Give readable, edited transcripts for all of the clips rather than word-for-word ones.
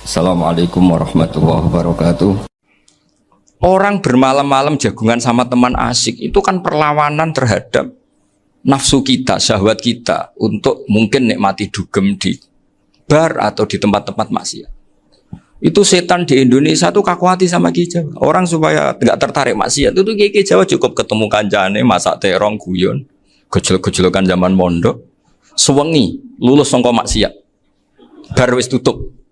Assalamualaikum warahmatullahi wabarakatuh. Orang bermalam-malam jagungan sama teman asik itu kan perlawanan terhadap nafsu kita, syahwat kita untuk mungkin nikmati dugem di bar atau di tempat-tempat maksiat. Itu setan di Indonesia tuh kakuati sama Ki Jawa. Orang supaya nggak tertarik maksiat itu Ki Jawa cukup ketemu kancane masak terong guyon, gejol-gejolokan zaman mondok, sewengi lulus sangka maksiat. Bar wis tutup.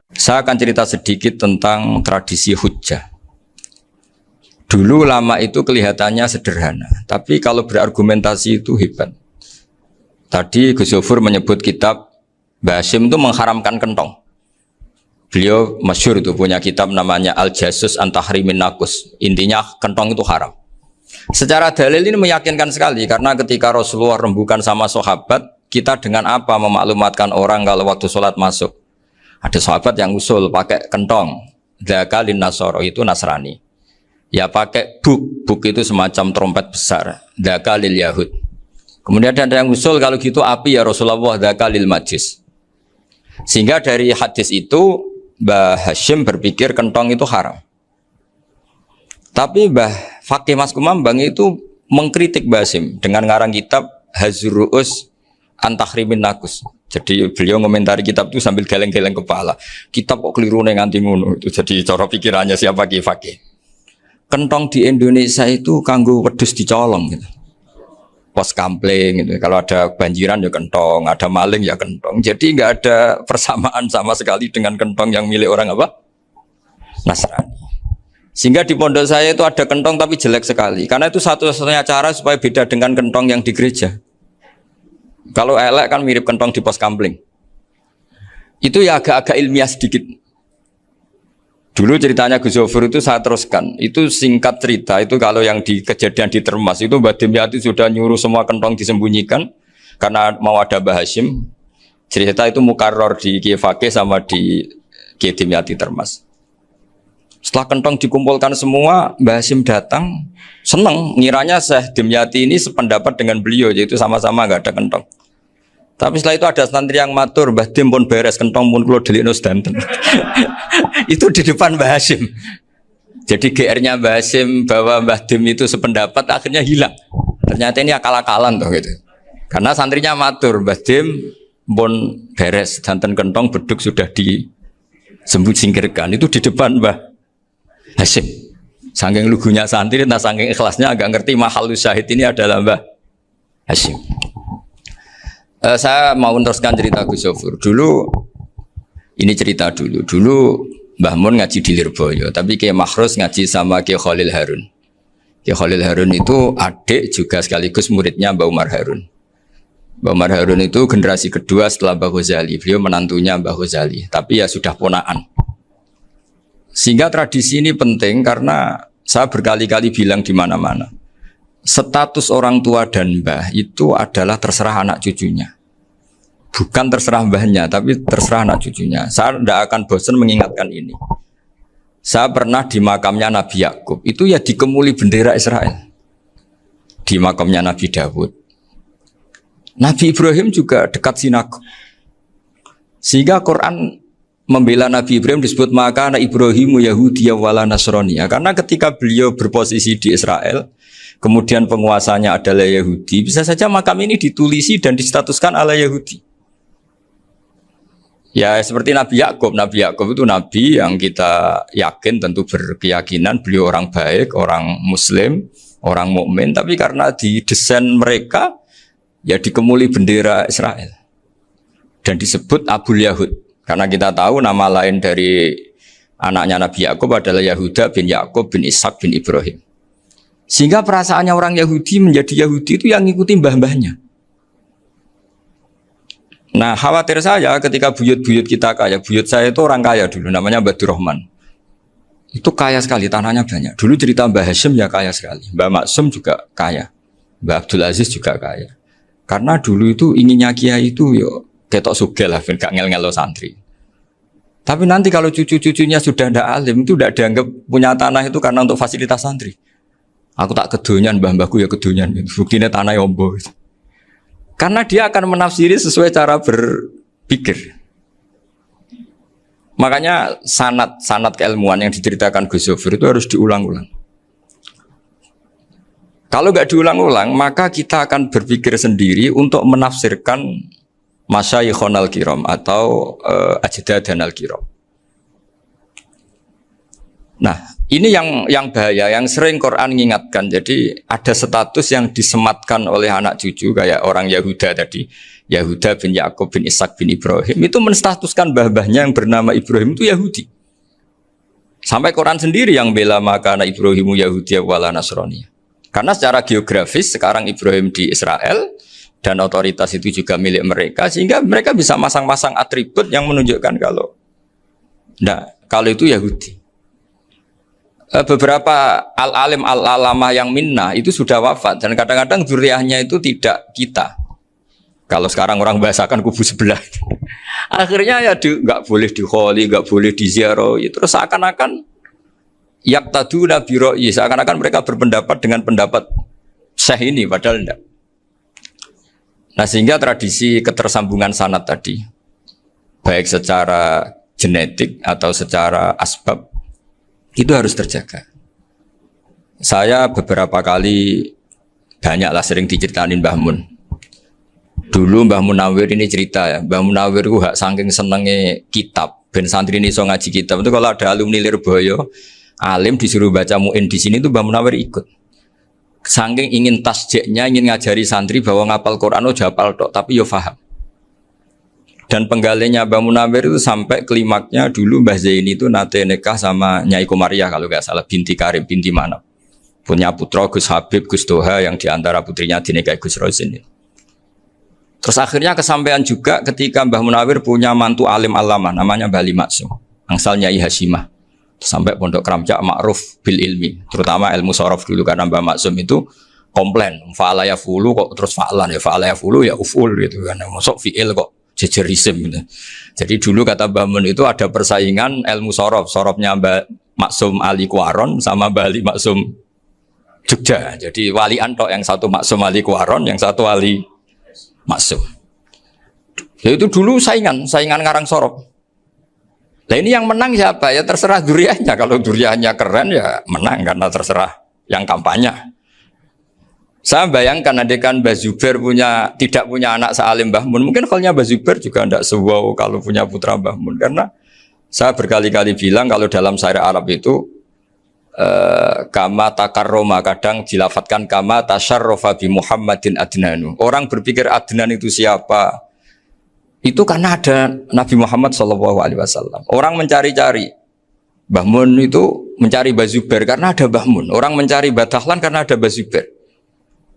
Saya akan cerita sedikit tentang tradisi hujjah. Dulu lama itu kelihatannya sederhana, tapi kalau berargumentasi itu hebat. Tadi Gus Yofur menyebut kitab Mbah Hasyim itu mengharamkan kentong. Beliau masyhur itu punya kitab namanya Al-Jasus an Tahrimin Nakus. Intinya kentong itu haram. Secara dalil ini meyakinkan sekali karena ketika Rasulullah rembukan sama sahabat, kita dengan apa memaklumatkan orang kalau waktu sholat masuk? Ada sahabat yang usul pakai kentong. Dzakalin Nasoro itu Nasrani. Ya pakai buk itu semacam trompet besar. Dzakalil Yahud. Kemudian ada yang usul kalau gitu api ya Rasulullah dzakalil Majus. Sehingga dari hadis itu Mbah Hasyim berpikir kentong itu haram. Tapi Mbah Fakih Mas Kumambang itu mengkritik Mbah Hasyim dengan ngarang kitab Hazruus an Tahrimin Nakus. Jadi beliau komentari kitab itu sambil geleng-geleng kepala. Kitab kok keliru nganti ngono itu. Jadi cara pikirannya siapa Ki Fakih. Kentong di Indonesia itu kanggo wedhus dicolong gitu. Pos kampling gitu. Kalau ada banjiran ya kentong, ada maling ya kentong. Jadi nggak ada persamaan sama sekali dengan kentong yang milik orang apa? Nasrani. Sehingga di pondok saya itu ada kentong tapi jelek sekali. Karena itu satu-satunya cara supaya beda dengan kentong yang di gereja. Kalau elek kan mirip kentong di pos kampling. Itu ya agak-agak ilmiah sedikit. Dulu ceritanya Gus Yofur itu saya teruskan. Itu singkat cerita, itu kalau yang di kejadian di Termas itu Mbah Dimyati sudah nyuruh semua kentong disembunyikan karena mau ada Mbah Hasyim. Cerita itu mukarrar di Kiai Fakih sama di Kiai Dimyati Termas. Setelah kentong dikumpulkan semua, Mbah Hasyim datang, seneng, ngiranya Syekh Dimyati ini sependapat dengan beliau, yaitu sama-sama nggak ada kentong. Tapi setelah itu ada santri yang matur, Mbah Dim pun beres kentong pun kulo delikno sedanten. Itu di depan Mbah Hasyim. Jadi GR-nya Mbah Hasyim bahwa Mbah Dim itu sependapat akhirnya hilang. Ternyata ini akal-akalan toh gitu. Karena santrinya matur, Mbah Dim pun beres sedanten kentong beduk sudah disingkirkan. Itu di depan Mbah Hasyim. Saking lugunya santri, nah saking ikhlasnya agak ngerti mahalus syahid ini adalah Mbah Hasyim. Saya mau meneruskan cerita Gus Yofur. Dulu Mbah Mun ngaji di Lirboyo, tapi Kiai Makhrus ngaji sama Kiai Khalil Harun. Kiai Khalil Harun itu adik juga sekaligus muridnya Mbah Umar Harun. Mbah Umar Harun itu generasi kedua setelah Mbah Ghazali. Beliau menantunya Mbah Ghazali, tapi ya sudah ponaan. Sehingga tradisi ini penting karena saya berkali-kali bilang di mana-mana. Status orang tua dan mbah itu adalah terserah anak cucunya. Bukan terserah mbahnya, tapi terserah anak cucunya. Saya tidak akan bosan mengingatkan ini. Saya pernah di makamnya Nabi Yakub, itu ya dikemuli bendera Israel. Di makamnya Nabi Dawud. Nabi Ibrahim juga dekat sinagog. Sehingga Quran membela Nabi Ibrahim disebut maka anak Ibrahimu Yahudi wala Nasraniya. Karena ketika beliau berposisi di Israel, kemudian penguasanya adalah Yahudi, bisa saja makam ini ditulisi dan distatuskan ala Yahudi. Ya seperti Nabi Yakub. Nabi Yakub itu nabi yang kita yakin tentu berkeyakinan beliau orang baik, orang muslim, orang mukmin, tapi karena di desain mereka ya dikemuli bendera Israel. Dan disebut Abul Yahud. Karena kita tahu nama lain dari anaknya Nabi Yakub adalah Yahuda bin Yakub bin Ishak bin Ibrahim. Sehingga perasaannya orang Yahudi menjadi Yahudi itu yang ngikuti mbah-mbahnya. Nah khawatir saya ketika buyut-buyut kita kaya. Buyut saya itu orang kaya dulu, namanya Badur Rahman. Itu kaya sekali, tanahnya banyak. Dulu cerita Mbah Hasyim ya kaya sekali. Mbah Maksum juga kaya. Mbah Abdul Aziz juga kaya. Karena dulu itu inginnya kiai itu yo ketok sugih lah, gak ngel-ngelo santri. Tapi nanti kalau cucu-cucunya sudah tidak alim, itu tidak dianggap punya tanah itu karena untuk fasilitas santri. Aku tak kedonyan, mbah-mbahku ya kedonyan. Buktinya tanah yombo. Karena dia akan menafsiri sesuai cara berpikir. Makanya sanad keilmuan yang diceritakan Gus Zofir itu harus diulang-ulang. Kalau nggak diulang-ulang, maka kita akan berpikir sendiri untuk menafsirkan masyayikhon al-kiram atau ajdadan al-kiram. Nah, ini yang bahaya, yang sering Quran mengingatkan. Jadi ada status yang disematkan oleh anak cucu kayak orang Yahuda tadi, Yahuda bin Yakub bin Ishak bin Ibrahim, itu menstatuskan mbah-mbahnya yang bernama Ibrahim itu Yahudi. Sampai Quran sendiri yang bela maka anak Ibrahimu Yahudi wala Nasrani. Karena secara geografis sekarang Ibrahim di Israel dan otoritas itu juga milik mereka, sehingga mereka bisa masang-masang atribut yang menunjukkan kalau itu Yahudi. Beberapa al-alim al-alamah yang minnah itu sudah wafat dan kadang-kadang zuriyahnya itu tidak kita. Kalau sekarang orang bahasakan kubu sebelah. Akhirnya ya nggak boleh dikholi, nggak boleh diziarah. Terus seakan-akan yaktaduna bi ra'yi, seakan-akan mereka berpendapat dengan pendapat syekh ini, padahal enggak. Nah, sehingga tradisi ketersambungan sanad tadi, baik secara genetik atau secara asbab, itu harus terjaga. Saya beberapa kali banyaklah sering diceritain Mbah Mun. Dulu Mbah Munawir ini cerita ya, Mbah Munawir itu saking senenge kitab, ben santri ini so ngaji kitab. Itu kalau ada alumni Lirboyo, alim disuruh baca muin di sini itu Mbah Munawir ikut. Saking ingin tasjeknya, ingin ngajari santri bahwa ngapal Quran itu hafal tok, tapi yo faham. Dan penggalinya Mbah Munawir itu sampai klimaknya dulu Mbah Zaini itu nate nikah sama Nyai Komariah kalau nggak salah, binti Karim, binti Manap. Punya putra Gus Habib, Gus Doha yang diantara putrinya dinikahi Gus Rosin. Terus akhirnya kesampaian juga ketika Mbah Munawir punya mantu alim alama namanya Mbah Ali Maksum, angsal Nyai Hasyimah. Sampai Pondok Kramjak ma'ruf bil ilmi, terutama ilmu sorof dulu karena Mbah Maksum itu komplain, fa'ala ya fulu kok terus fa'lan ya fa'ala ya fulu ya uful gitu kan. Masuk fi'il kok jejerisim gitu. Jadi dulu kata Mbah Mun itu ada persaingan ilmu sorof, sorofnya Mbah Maksum Ali Kuaron sama Mbah Ali Maksum Jogja. Jadi walian tok, yang satu Maksum Ali Kuaron, yang satu Ali Maksum. Ya itu dulu saingan ngarang sorof. Nah ini yang menang siapa? Ya terserah duriannya. Kalau duriannya keren ya menang karena terserah yang kampanye. Saya bayangkan adekan Mbah Zubair tidak punya anak sealim Mbah Mun, mungkin kalau Mbah Zubair juga tidak sewow kalau punya putra Mbah Mun. Karena saya berkali-kali bilang kalau dalam syair Arab itu kama takarroma, kadang dilafatkan kama tasyarrofa bi Muhammadin adnanu. Orang berpikir Adnan itu siapa? Itu karena ada Nabi Muhammad SAW. Orang mencari-cari Mbah Mun itu mencari Mbah Zubair karena ada Mbah Mun. Orang mencari Mbah Dahlan karena ada Mbah Zubair.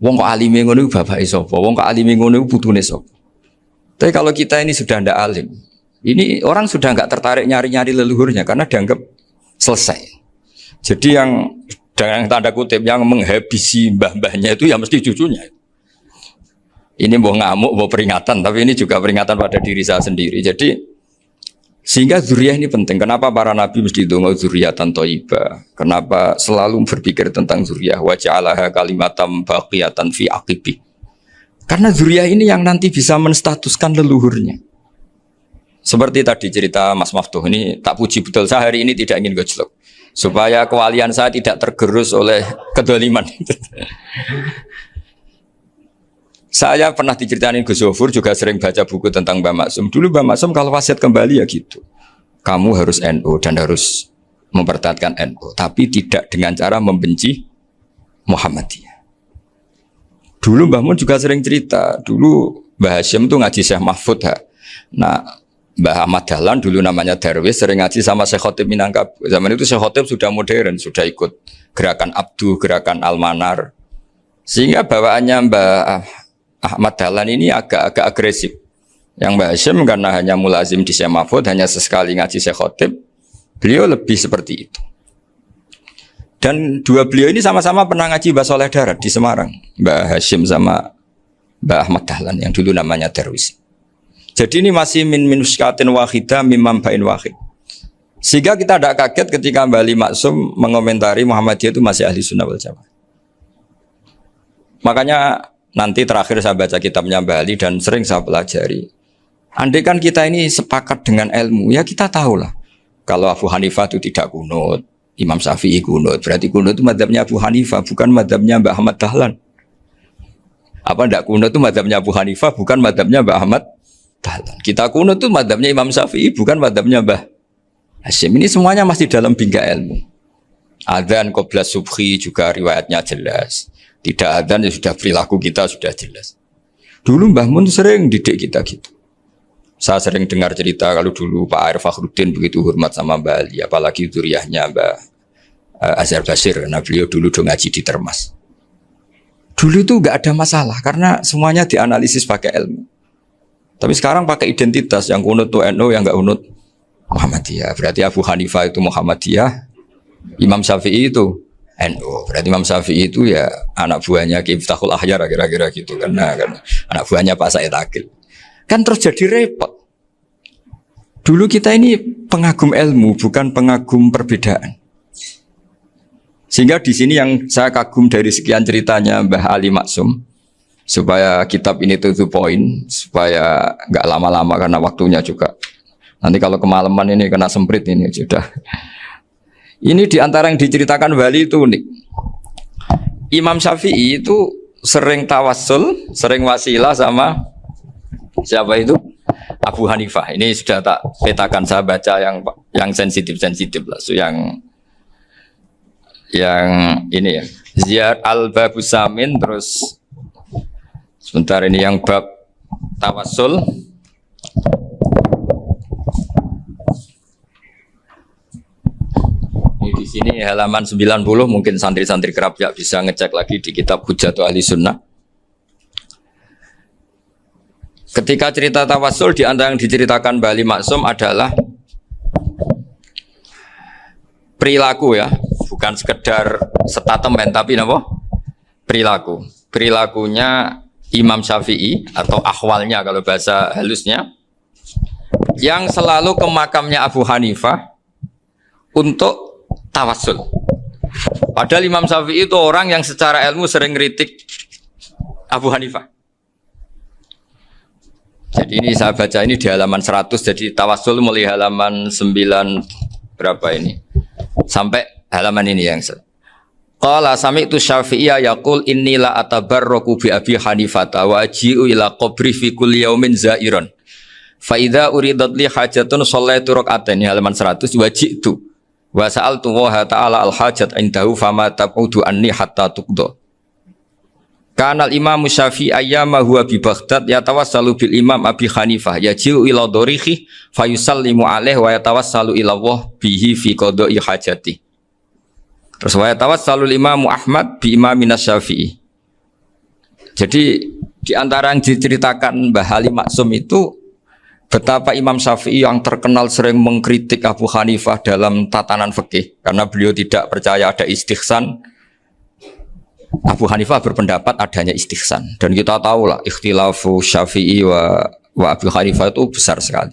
Wong kok alime ngono iku bapake sapa? Wong kok alime ngono iku putune sapa? Tapi kalau kita ini sudah ndak alim, ini orang sudah nggak tertarik nyari-nyari leluhurnya karena dianggap selesai. Jadi yang dengan tanda kutip yang menghabisi mbah-mbahnya itu ya mesti cucunya. Ini mau ngamuk, mau peringatan, tapi ini juga peringatan pada diri saya sendiri. Jadi sehingga zuriyah ini penting. Kenapa para nabi mesti donga zuriyatan thayyibah? Kenapa selalu berpikir tentang zuriyah? Wa ja'alaha kalimatam baqiyatan fi aqibi. Karena zuriyah ini yang nanti bisa menstatuskan leluhurnya. Seperti tadi cerita Mas Maftuh ini, tak puji betul, saya hari ini tidak ingin gojlok supaya kewalian saya tidak tergerus oleh kedoliman. Saya pernah diceritain Gus Zofur, juga sering baca buku tentang Mbah Maksum. Dulu Mbah Maksum kalau wasiat kembali ya gitu. Kamu harus NU dan harus mempertahankan NU, tapi tidak dengan cara membenci Muhammadiyah. Dulu Mbah Mun juga sering cerita, dulu Mbah Hasyim tuh ngaji Syekh Mahfud. Nah, Mbah Ahmad Dahlan dulu namanya Darwis sering ngaji sama Syekh Khotib Minangkabau. Zaman itu Syekh Khotib sudah modern, sudah ikut gerakan Abdu, gerakan Almanar. Sehingga bawaannya Mbah Ahmad Dahlan ini agak agresif. Yang Mbah Hasyim karena hanya mulazim di Syekh Mahfud, hanya sesekali ngaji Syekh Khotib, beliau lebih seperti itu. Dan dua beliau ini sama-sama pernah ngaji Mbah Soleh Darat di Semarang, Mbah Hasyim sama Mbah Ahmad Dahlan yang dulu namanya Darwis. Jadi ini masih min minuskatin wahidah mimam bain wahid. Sehingga kita tidak kaget ketika Mbah Ali Maksum mengomentari Muhammadiyah itu masih ahli sunnah wal jamaah. Makanya nanti terakhir saya baca kitabnya Mbah Ali dan sering saya pelajari. Andai kan kita ini sepakat dengan ilmu, ya kita tahulah Kalau Abu Hanifah itu tidak kunut, Imam Syafi'i kunut. Berarti kunut itu madzhabnya Abu Hanifah, bukan madzhabnya Mbah Ahmad Dahlan. Apa ndak kunut itu madzhabnya Abu Hanifah, bukan madzhabnya Mbah Ahmad Dahlan. Kita kunut itu madzhabnya Imam Syafi'i, bukan madzhabnya Mbah Hasyim. Ini semuanya masih dalam bingkai ilmu. Adzan qabla subhi juga riwayatnya jelas. Tidak adzan ya sudah perilaku kita sudah jelas. Dulu Mbah Mun sering didik kita gitu. Saya sering dengar cerita kalau dulu Pak Arif Fakhruddin begitu hormat sama Mbah Ali, apalagi zuriyahnya Mbah Azhar Basir, karena beliau dulu do ngaji di Termas. Dulu itu nggak ada masalah karena semuanya dianalisis pakai ilmu. Tapi sekarang pakai identitas, yang kunut itu NU, yang nggak kunut Muhammadiyah. Berarti Abu Hanifah itu Muhammadiyah, Imam Syafi'i itu NU. Berarti Imam Syafi'i itu ya anak buahnya Ki Miftahul Ahyar kira-kira gitu karena anak buahnya Pak Said Akil. Kan terus jadi repot. Dulu kita ini pengagum ilmu, bukan pengagum perbedaan. Sehingga di sini yang saya kagum dari sekian ceritanya Mbah Ali Maksum, supaya kitab ini to the point, supaya nggak lama-lama karena waktunya juga. Nanti kalau kemalaman ini kena semprit ini sudah. Ini diantara yang diceritakan Bali itu unik. Imam Syafi'i itu sering tawassul, sering wasilah sama siapa itu? Abu Hanifah. Ini sudah tak petakan, saya baca yang sensitif lah. So, yang ini ya. Ziyar al-Babus Samin, terus sebentar ini yang bab tawassul. Ini di sini halaman 90, mungkin santri-santri kerap ya bisa ngecek lagi di kitab Hujjatul Ahli Sunnah. Ketika cerita tawassul, di antara yang diceritakan Bali Maksum adalah perilaku ya, bukan sekedar statement tapi apa? Perilaku. Perilakunya Imam Syafi'i atau ahwalnya kalau bahasa halusnya, yang selalu ke makamnya Abu Hanifah untuk tawassul. Padahal Imam Syafi'i itu orang yang secara ilmu sering kritik Abu Hanifah. Jadi ini saya baca ini di halaman 100, jadi tawassul mulai halaman 9 berapa ini sampai halaman ini yang qala sami'tu Syafi'iyya yaqul inni la atabarraku bi Abi Hanifata wa aji'u ila qabri fi kulli yaumin zairan fa idza uridat li hajatun shallaitu rak'atain halaman 100 waji'tu wa sa'altu wa ta'ala al hajat indahu fama taqudu anni hatta tuqda. Kanal Imam Syafi'i ayyama huwa bi Baghdad yatawassalu bil Imam Abi Hanifah yaji'u ila dorihi fayusallimu alaihi wa yatawassalu ila Allah bihi fi qada'i hajati. Terus wa yatawassalu Imam Ahmad bi Imamina Syafi'i. Jadi di antara yang diceritakan Mbah Ali Maksum itu betapa Imam Syafi'i yang terkenal sering mengkritik Abu Hanifah dalam tatanan fikih karena beliau tidak percaya ada istihsan. Abu Hanifah berpendapat adanya istihsan, dan kita tahu lah ikhtilafu Syafi'i wa Abu Hanifah itu besar sekali.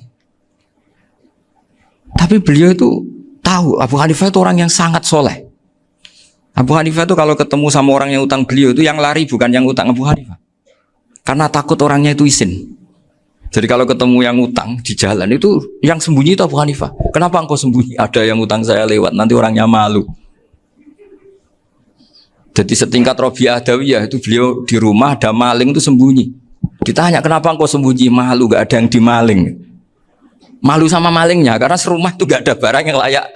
Tapi beliau itu tahu Abu Hanifah itu orang yang sangat soleh. Abu Hanifah itu kalau ketemu sama orang yang utang beliau itu yang lari bukan yang utang Abu Hanifah, karena takut orangnya itu izin. Jadi kalau ketemu yang utang di jalan itu yang sembunyi itu Abu Hanifah. Kenapa engkau sembunyi? Ada yang utang saya lewat, nanti orangnya malu. Jadi setingkat Robiah Adawiyah itu beliau di rumah ada maling itu sembunyi. Ditanya kenapa engkau sembunyi? Malu, gak ada yang dimaling. Malu sama malingnya karena serumah itu gak ada barang yang layak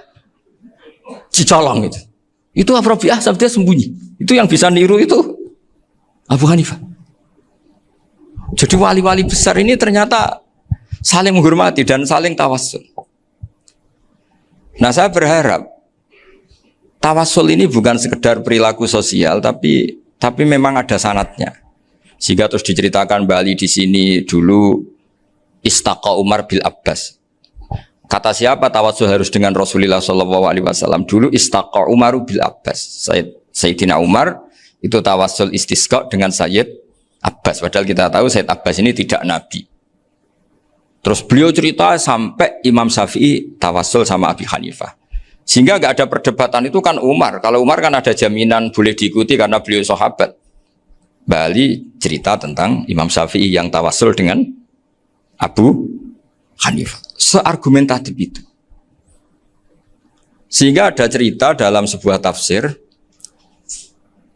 dicolong itu. Itu Robiah sabda sembunyi. Itu yang bisa niru itu Abu Hanifah. Jadi wali-wali besar ini ternyata saling menghormati dan saling tawassul. Nah saya berharap tawassul ini bukan sekedar perilaku sosial, tapi memang ada sanatnya. Sehingga terus diceritakan Bali di sini dulu istaqa Umar bil Abbas. Kata siapa tawassul harus dengan Rasulullah SAW? Dulu istaqa Umar bil Abbas. Sayyidina Umar itu tawassul istisqa dengan Sayyid Abbas. Padahal kita tahu Sayyid Abbas ini tidak nabi. Terus beliau cerita sampai Imam Syafi'i tawassul sama Abi Hanifah. Sehingga gak ada perdebatan itu kan Umar. Kalau Umar kan ada jaminan boleh diikuti karena beliau sahabat. Bali cerita tentang Imam Syafi'i yang tawassul dengan Abu Hanifah. Seargumentatif itu. Sehingga ada cerita dalam sebuah tafsir,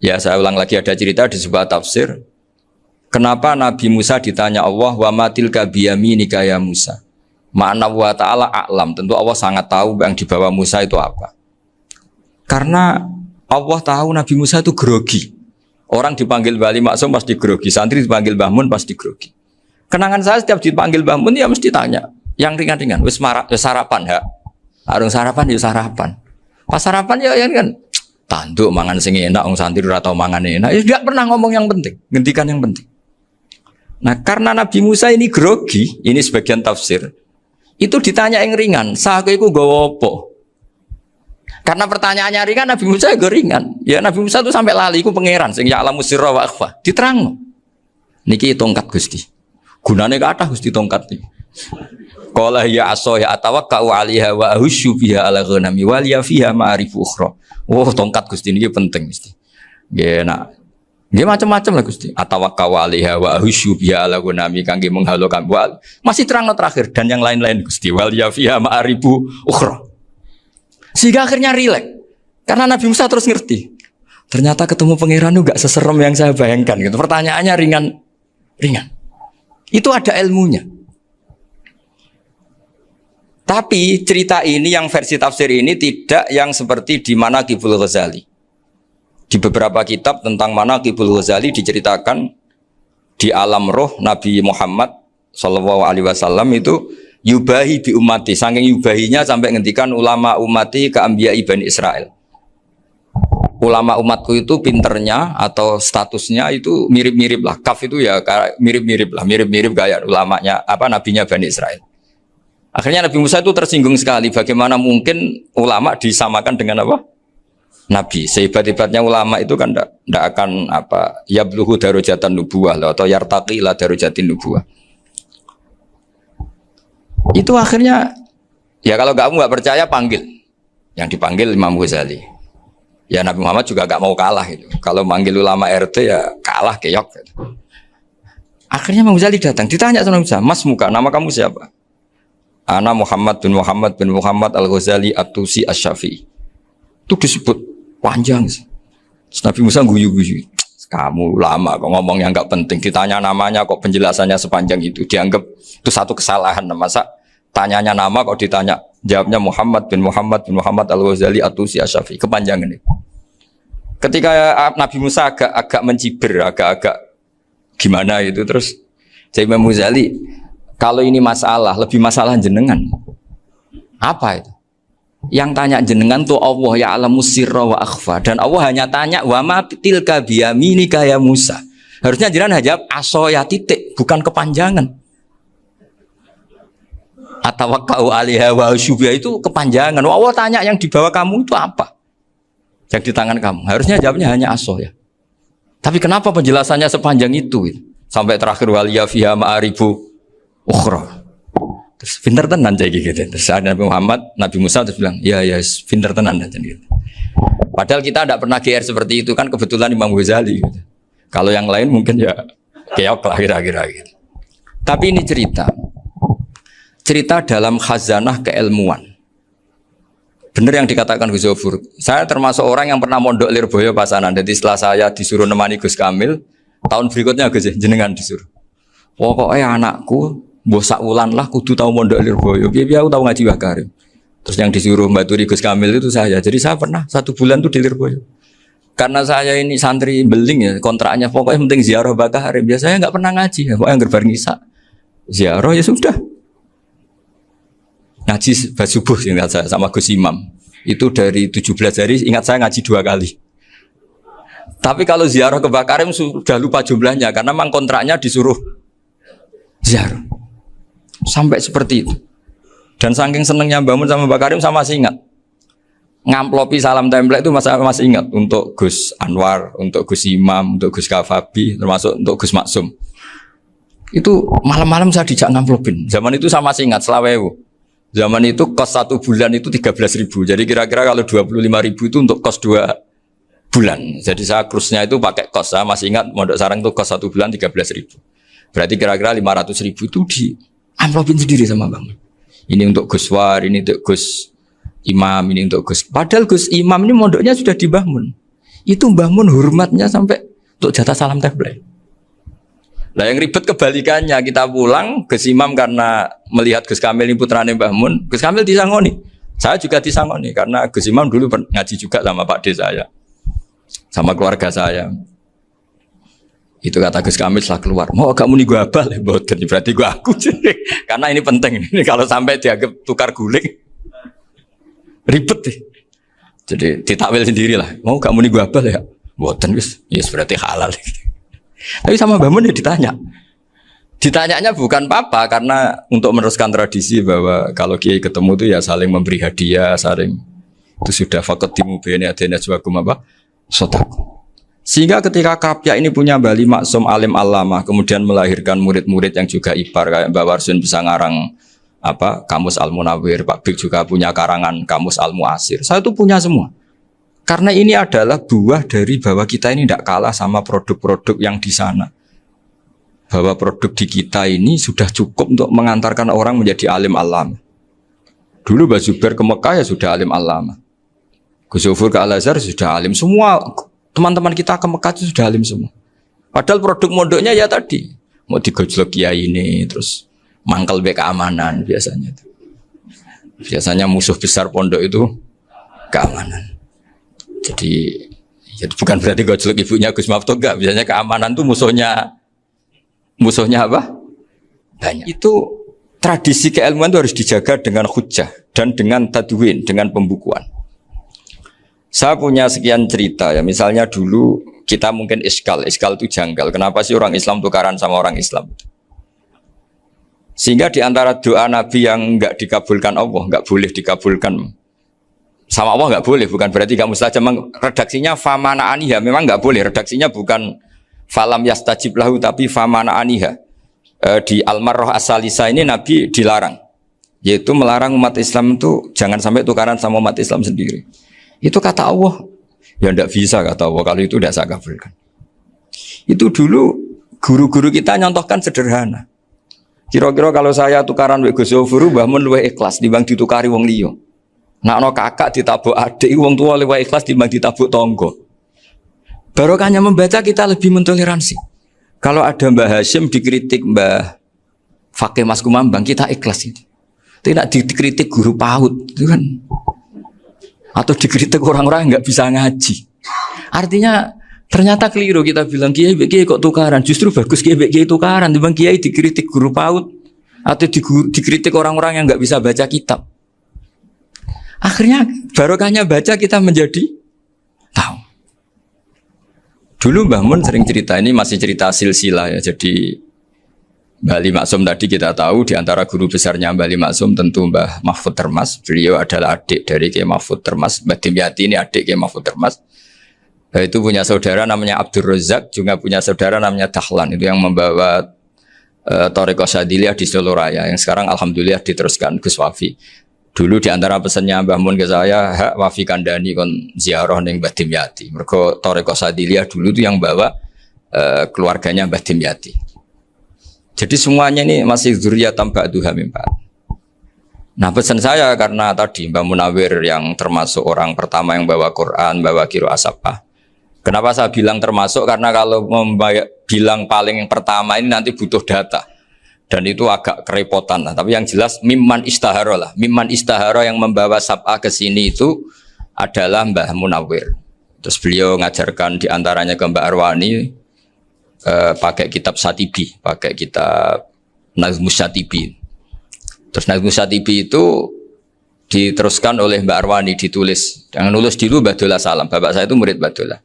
ya saya ulang lagi, ada cerita di sebuah tafsir, kenapa Nabi Musa ditanya Allah, wa matilka biyaminika ya Musa. Ma'ana wa ta'ala a'lam, tentu Allah sangat tahu yang dibawa Musa itu apa. Karena Allah tahu Nabi Musa itu grogi. Orang dipanggil Wali Maksum pasti grogi, santri dipanggil Mbah Mun pasti grogi. Kenangan saya setiap dipanggil Mbah Mun ya mesti tanya, yang ringan-ringan, wis sarapan ya. Arung sarapan ya sarapan. Pas sarapan ya kan tanduk mangan sing enak, wong santri ora tau mangan enak. Ya enggak pernah ngomong yang penting, ngendikan yang penting. Nah, karena Nabi Musa ini grogi, ini sebagian tafsir. Itu ditanya yang ringan, sahaja iku nggawa apa? Karena pertanyaannya ringan, Nabi Musa juga ringan. Ya Nabi Musa itu sampai lali iku pangeran sing ya'lamu sirra wa akhfa. Diterangno. Niki tongkat Gusti. Gunane kathah Gusti tongkat iki. Qala ya aso ya atawakkau 'alaiha wa ahusyu biha 'ala ghanami wa liya fiha ma'arifu ukhra. Oh, tongkat Gusti niki penting mesti. Nggih nak. Nggih macam-macam lah Gusti. Atawakkau 'alaiha wa ahusyu biha 'ala ghanami kangge menghalokan wa. Masih terangno terakhir dan yang lain-lain Gusti. Wa liya fiha ma'arifu ukhra. Sehingga akhirnya rileks. Karena Nabi Musa terus ngerti. Ternyata ketemu pangeran itu gak seserem yang saya bayangkan gitu. Pertanyaannya ringan. Itu ada ilmunya. Tapi cerita ini yang versi tafsir ini tidak yang seperti di Manaqibul Ghazali. Di beberapa kitab tentang Manaqibul Ghazali diceritakan di alam roh Nabi Muhammad sallallahu alaihi wasallam itu yubahi bi ummati, saking yubahinya sampai ngendikan ulama ummati ka anbiya'i Bani Israel. Ulama umatku itu pinternya atau statusnya itu mirip-mirip lah. Kaf itu ya mirip-mirip kayak ulamanya nabinya Bani Israel. Akhirnya Nabi Musa itu tersinggung sekali. Bagaimana mungkin ulama disamakan dengan apa? Nabi. Sehebat-hebatnya ulama itu kan tidak akan yabluhu darajatan nubuwah atau yartaqi ila darajatin nubuwah. Itu akhirnya ya kalau kamu nggak percaya panggil. Yang dipanggil Imam Ghazali. Ya Nabi Muhammad juga nggak mau kalah itu. Kalau manggil ulama RT ya kalah keok. Gitu. Akhirnya Imam Ghazali datang. Ditanya sama Musa, Mas Muka, nama kamu siapa? Ana Muhammad bin Muhammad Al-Ghazali At-Tusi Asy-Syafi'i. Itu disebut panjang. Terus Nabi Musa guyu-guyu. Kamu lama kok ngomong yang enggak penting. Ditanya namanya kok penjelasannya sepanjang itu. Dianggap itu satu kesalahan. Masa tanyanya nama kok ditanya. Jawabnya Muhammad bin Muhammad Al-Ghazali At-Tusi Asy-Syafi'i. Kepanjangan itu. Ketika Nabi Musa agak mencibir, agak gimana itu. Terus Imam Ghazali, kalau ini masalah, lebih masalah jenengan. Apa itu? Yang tanya jenengan tuh Allah ya alamu sirra wa akhfa. Dan Allah hanya tanya wa ma tilka biyaminika ya Musa. Harusnya jenengan jawab aso ya titik, bukan kepanjangan. Atawakkau 'alaiha wa syubha itu kepanjangan. Allah tanya yang di bawah kamu itu apa? Yang di tangan kamu. Harusnya jawabnya hanya aso ya. Tapi kenapa penjelasannya sepanjang itu? Sampai terakhir waliya fiha ma'aribu ukhra. Terus pinter tenan kayak gitu. Terus ada Nabi Musa terus bilang, ya pinter tenan aja gitu. Padahal kita tidak pernah GR seperti itu kan, kebetulan Imam Ghazali gitu. Kalau yang lain mungkin ya keok lah kira-kira gitu. Tapi ini cerita dalam khazanah keilmuan. Benar yang dikatakan Gus Zofur. Saya termasuk orang yang pernah mondok Lirboyo Pasanan. Jadi setelah saya disuruh nemani Gus Kamil, tahun berikutnya Gus jenengan disuruh. Pokoknya anakku bosak ulan lah kudu tahu mondok Lirboyo. Biar aku tahu ngaji Wakarim. Terus yang disuruh Baturi Gus Kamil itu saya. Jadi saya pernah 1 bulan tuh di Lirboyo. Karena saya ini santri beling ya, kontraknya pokoknya penting ziarah Bakarim. Biasanya nggak pernah ngaji. Ya. Pokoknya ngerbar ngisa. Ziarah ya sudah. Ngaji subuh ingat saya sama Gus Imam. Itu dari 17 hari ingat saya ngaji 2 kali. Tapi kalau ziarah ke Bakarim sudah lupa jumlahnya karena memang kontraknya disuruh ziarah. Sampai seperti itu. Dan saking senengnya bangun sama Mbak Karim sama masih ingat. Ngamplopi salam template itu masih ingat untuk Gus Anwar, untuk Gus Imam, untuk Gus Kafabi, termasuk untuk Gus Maksum. Itu malam-malam saya dijak ngamplopin. Zaman itu saya masih ingat selawewu. Zaman itu kos 1 bulan itu 13.000. Jadi kira-kira kalau 25.000 itu untuk kos 2 bulan. Jadi saya krusnya itu pakai kos. Saya masih ingat Mondok Sarang itu kos 1 bulan 13.000. Berarti kira-kira 500.000 itu di amplopin sendiri sama Bang. Ini untuk Gus War, ini untuk Gus imam ini untuk Gus. Padahal Gus Imam ini mondoknya sudah di Mbah Mun. Itu Mbah Mun hormatnya sampai untuk jatah salam tabligh. Lah yang ribet kebalikannya, kita pulang Gus Imam karena melihat Gus Kamil ini putrane Mbah Mun, Gus Kamil disangoni. Saya juga disangoni karena Gus Imam dulu ngaji juga sama Pak D saya. Sama keluarga saya. Itu kata Gus Kamil setelah keluar, mau kamu nih gue abal ya, boten berarti gue aku. Karena ini penting, ini kalau sampai dianggap tukar guling, ribet deh. Jadi ditakwil sendiri lah, mau kamu nih gue abal ya, boten wis, yes berarti halal. Tapi sama Mbah Mun ya ditanya. Ditanyanya bukan apa, karena untuk meneruskan tradisi bahwa kalau kiai ketemu itu ya saling memberi hadiah, saling itu sudah fakatimu bene adena juakum apa, sotaku. Sehingga ketika Kapya ini punya Bali Maksum alim alama, kemudian melahirkan murid-murid yang juga ipar kayak Mbak Warsun bisa ngarang apa Kamus Al Munawir, Pak Bik juga punya karangan Kamus Al Muasir. Saya itu punya semua. Karena ini adalah buah dari bahwa kita ini tidak kalah sama produk-produk yang di sana. Bahwa produk di kita ini sudah cukup untuk mengantarkan orang menjadi alim alama. Dulu Mbak Zubair ke Mekah ya sudah alim alama. Gus Zufur ke Al Azhar sudah alim semua. Teman-teman kita ke Mekah itu sudah alim semua. Padahal produk mondoknya ya tadi mau digojlok kiai ini, terus mangkel be keamanan biasanya. Biasanya musuh besar pondok itu keamanan. Jadi ya bukan berarti gojlok ibunya Gus Maftuh enggak. Biasanya keamanan itu musuhnya apa? Banyak. Itu tradisi keilmuan itu harus dijaga dengan hujjah dan dengan tadwin, dengan pembukuan. Saya punya sekian cerita ya, misalnya dulu kita mungkin iskal itu janggal. Kenapa sih orang Islam tukaran sama orang Islam? Sehingga di antara doa Nabi yang enggak dikabulkan Allah, enggak boleh dikabulkan sama Allah, enggak boleh, bukan berarti enggak mustajab. Redaksinya famana aniha, memang enggak boleh. Redaksinya bukan falam yastajib lahu tapi famana aniha. Di Al-Marrah As-Salisa ini Nabi dilarang, yaitu melarang umat Islam itu jangan sampai tukaran sama umat Islam sendiri. Itu kata Allah, ya tidak bisa kata Allah, kalau itu tidak saya kabulkan. Itu dulu guru-guru kita nyontohkan sederhana. Kira-kira kalau saya tukaran wek Gus Zofuru, Mbah Mun luwih ikhlas dibanding ditukari wong liya. Nak ana kakak ditabuk adik, wong tua luwih ikhlas dibanding ditabuk tangga. Barokahnya membaca kita lebih mentoleransi. Kalau ada Mbah Hashim dikritik Mbah Fakih Mas Kumambang, kita ikhlas itu. Tidak dikritik guru PAUD, itu kan. Atau dikritik orang-orang yang nggak bisa ngaji. Artinya ternyata keliru kita bilang kiai kok tukaran. Justru bagus kiai tukaran. Dibanding kiai dikritik guru PAUD atau dikritik orang-orang yang nggak bisa baca kitab. Akhirnya barokahnya baca kita menjadi tahu. Dulu Mbah Mun sering cerita, ini masih cerita silsilah ya. Jadi Mbah Ali Maksum tadi kita tahu di antara guru besarnya Mbah Ali Maksum tentu Mbah Mahfud Termas. Beliau adalah adik dari Kiai Mahfud Termas. Mbah Dimyati ini adik Kiai Mahfud Termas. Itu punya saudara namanya Abdul Razak, juga punya saudara namanya Dahlan. Itu yang membawa Thariqah Syadziliyah di Solo Raya, yang sekarang alhamdulillah diteruskan Gus Wafi. Dulu di antara pesannya Mbah Mun ke saya, hak Wafi kandani kon ziarah ning Mbah Dimyati. Mergo Thariqah Syadziliyah dulu itu yang bawa keluarganya Mbah Dimyati. Jadi semuanya ini masih dzurriyyatan ba'duha min ba'd. Nah pesan saya karena tadi Mbah Munawir yang termasuk orang pertama yang bawa Quran, bawa Qiraah Sab'ah. Kenapa saya bilang termasuk? Karena kalau bilang paling yang pertama ini nanti butuh data. Dan itu agak kerepotan lah. Tapi yang jelas mimman istahara lah. Mimman istahara yang membawa Sab'ah ke sini itu adalah Mbah Munawir. Terus beliau ngajarkan diantaranya ke Mbak Arwani, pakai kitab Satibi, pakai kitab Nazmus Satibi. Terus Nazmus Satibi itu diteruskan oleh Mbak Arwani, ditulis. Yang nulis dulu Mbak Dola Salam. Bapak saya itu murid Mbak Dola.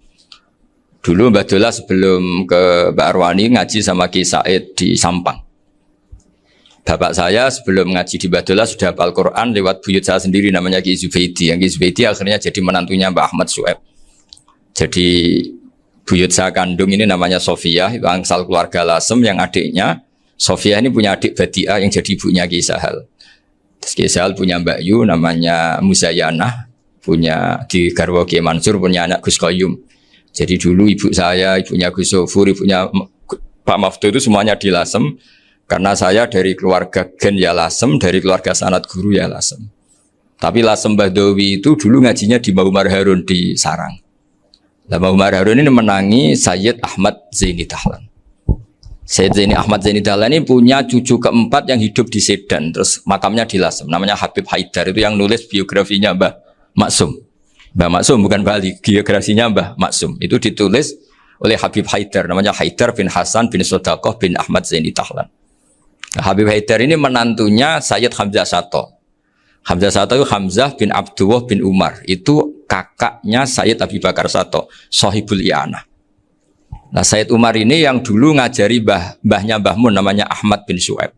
Dulu Mbak Dola sebelum ke Mbak Arwani ngaji sama Ki Said di Sampang. Bapak saya sebelum ngaji di Mbak Dola sudah hafal Quran lewat buyut saya sendiri namanya Ki Zubaidi. Yang Ki Zubaidi akhirnya jadi menantunya Mbak Ahmad Su'eb. Jadi buyut saya kandung ini namanya Sofia, itu angsal keluarga Lasem, yang adiknya Sofia ini punya adik Badiah yang jadi ibunya Ki Sahal. Terus Ki Sahal punya Mbak Yu namanya Muzayanah, punya di garwa Ki Mansur punya anak Gus Qayyum. Jadi dulu ibu saya, ibunya Gus Sofur, ibunya Pak Maftuh itu semuanya di Lasem. Karena saya dari keluarga Gen ya Lasem, dari keluarga sanad guru ya Lasem. Tapi Lasem Bahdawi itu dulu ngajinya di Mbah Umar Harun di Sarang. Nah, Mbah Umar Harun ini menangi Sayyid Ahmad Zaini Dahlan. Sayyid Zaini Ahmad Zaini Dahlan ini punya cucu keempat yang hidup di Sedan, terus makamnya di Lasem, namanya Habib Haidar, itu yang nulis biografinya Mbah Maksum. Mbah Maksum bukan Bali, biografinya Mbah Maksum. Itu ditulis oleh Habib Haidar, namanya Haidar bin Hasan bin Sodaqoh bin Ahmad Zaini Dahlan. Nah, Habib Haidar ini menantunya Sayyid Hamzah Sato. Hamzah Sato itu Hamzah bin Abdullah bin Umar. Itu kakaknya Sayyid Abi Bakar Sato, Sohibul I'anah. Nah, Sayyid Umar ini yang dulu ngajari mbahnya Mbah Mun namanya Ahmad bin Syuaib.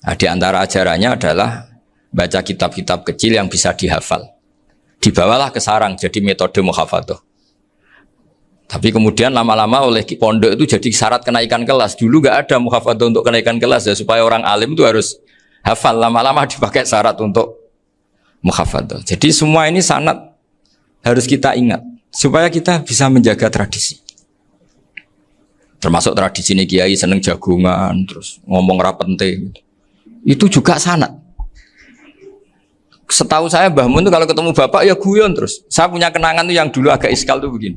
Nah, di antara ajarannya adalah baca kitab-kitab kecil yang bisa dihafal. Dibawalah ke sarang jadi metode muhafadzah. Tapi kemudian lama-lama oleh pondok itu jadi syarat kenaikan kelas. Dulu gak ada muhafadzah untuk kenaikan kelas ya, supaya orang alim itu harus hafal, lama-lama dipakai syarat untuk muhafadzah. Jadi semua ini sanad harus kita ingat supaya kita bisa menjaga tradisi. Termasuk tradisi ini kiai seneng jagungan, terus ngomong ra penting. Itu juga sanad. Setahu saya Mbah Mun itu kalau ketemu bapak ya guyon terus. Saya punya kenangan tuh yang dulu agak iskal tuh begini.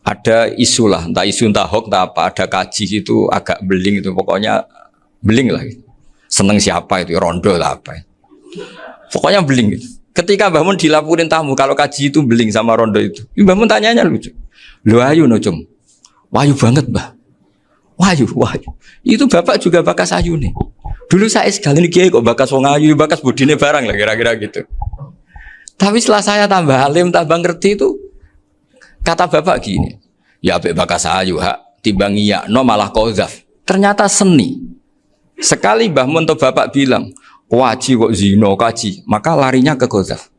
Ada isu lah, entah isu entah hoax entah apa, ada kaji itu agak beling itu, pokoknya beling lah gitu. Seneng siapa itu, rondo lah apa. Pokoknya beling gitu. Ketika Mbah Mun dilaporin tamu, kalau kaji itu beling sama rondo itu. Mbah Mun tanyanya lucu. Lu ayu no cum. Wahyu banget Mbah. Wahyu. Itu bapak juga bakas ayu nih. Dulu saya sekali nih kiai kok bakas wong ayu, bakas budine barang lah kira-kira gitu. Tapi setelah saya tambah alim, tambah ngerti itu, kata bapak gini. Ya apik bakas ayu hak, timbang iya no malah qadzaf. Ternyata seni. Sekali Mbah Mun atau bapak bilang, waji kok zino kaji, maka larinya ke qadzaf.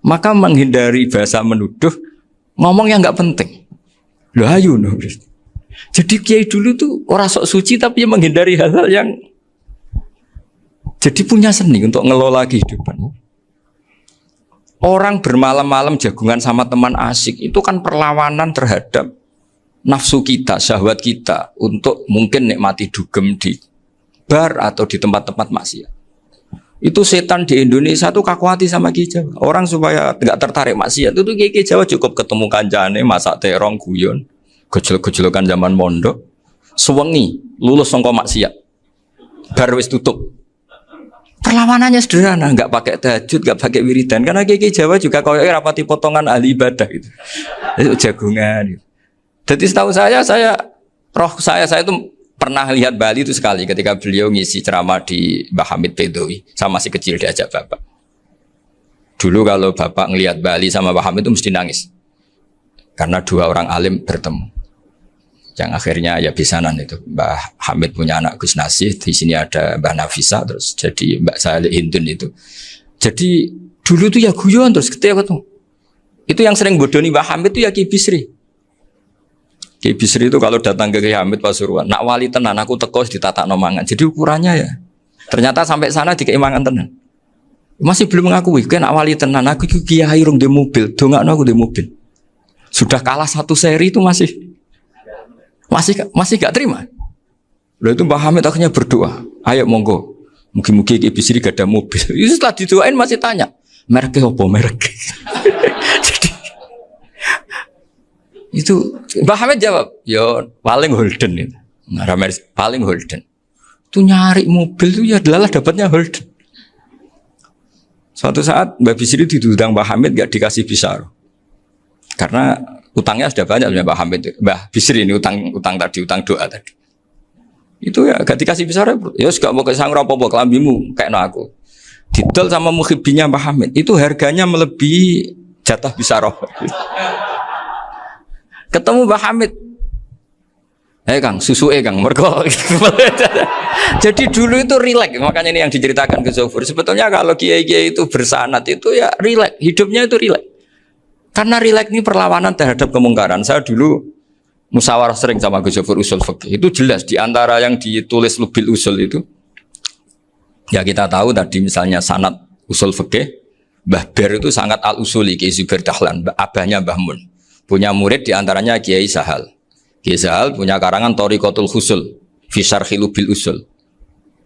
Maka menghindari bahasa menuduh, ngomong yang nggak penting. Loh ayu no. Jadi kiai dulu tuh orang sok suci tapi menghindari hal-hal yang jadi punya seni untuk ngelola kehidupan. Orang bermalam-malam jagungan sama teman asik itu kan perlawanan terhadap nafsu kita, syahwat kita untuk mungkin nikmati dugem di bar atau di tempat-tempat maksiat. Itu setan di Indonesia tuh kakuati sama Ki Jawa. Orang supaya nggak tertarik maksiat itu Ki Jawa cukup ketemu kancane masak terong guyon, gejol-gejolokan zaman mondok, sewengi lulus sangka maksiat. Bar wis tutup. Perlawanannya sederhana, nggak pakai tahajud, nggak pakai wiridan, karena Ki Jawa juga koyoknya rapati potongan ahli ibadah gitu. Itu jagungan. Gitu. Jadi setahu saya itu pernah lihat Bali itu sekali ketika beliau ngisi ceramah di Mbah Hamid Bedowi. Saya masih kecil diajak bapak. Dulu kalau bapak ngelihat Bali sama Mbah Hamid itu mesti nangis, karena dua orang alim bertemu. Yang akhirnya ya bisanan itu. Mbah Hamid punya anak Gus Nasih, di sini ada Mbah Nafisa, terus jadi Mbak Salih Hindun itu. Jadi dulu tuh ya guyon terus ketika ketemu. Itu yang sering bodoni Mbah Hamid itu ya Ki Bisri. Ki Bisri itu kalau datang ke Ki Hamid Pasuruan, nak wali tenan aku teko ditata nomangan. Jadi ukurannya ya. Ternyata sampai sana dikei mangan tenan. Masih belum mengakui, kan nak wali tenan aku kiai rung di mobil, dongakno aku di mobil. Sudah kalah satu seri itu masih gak terima. Lalu itu Mbah Hamid akhirnya berdoa, ayo monggo, mungkin-mungkin Ki Bisri gak ada mobil. Itu setelah didoain masih tanya, mereknya apa merek? Jadi itu Mbah Hamid jawab, yo paling Holden itu, paling Holden. Itu nyari mobil itu ya adalah dapatnya Holden. Suatu saat Mbah Bisri diundang Mbah Hamid gak dikasih bisar, karena utangnya sudah banyak Mbah Hamid, Mbah Bisri ini utang doa tadi. Itu ya gak dikasih besar ya gak mau kesang apa-apa kelambimu kayak aku. Didol sama muhibbinya Mbah Hamid, itu harganya melebihi jatah bisaroh. Ketemu Mbah Hamid, Kang, susu Kang, mergo. Jadi dulu itu rileks, makanya ini yang diceritakan ke Zofur. Sebetulnya kalau kiai-kiai itu bersanad itu ya rileks, hidupnya itu rileks. Karena rileks ini perlawanan terhadap kemungkaran. Saya dulu musyawarah sering sama Gus Zofur usul fikih. Itu jelas di antara yang ditulis Lubil Usul itu. Ya kita tahu tadi misalnya sanad usul fikih, Mbah Ber itu sangat al-usuli Kiai Zubair Dahlan, abahnya Mbah Mun. Punya murid di antaranya Kiai Sahal. Kiai Sahal punya karangan Thariqatul Husul fi Syarhi Lubil Usul.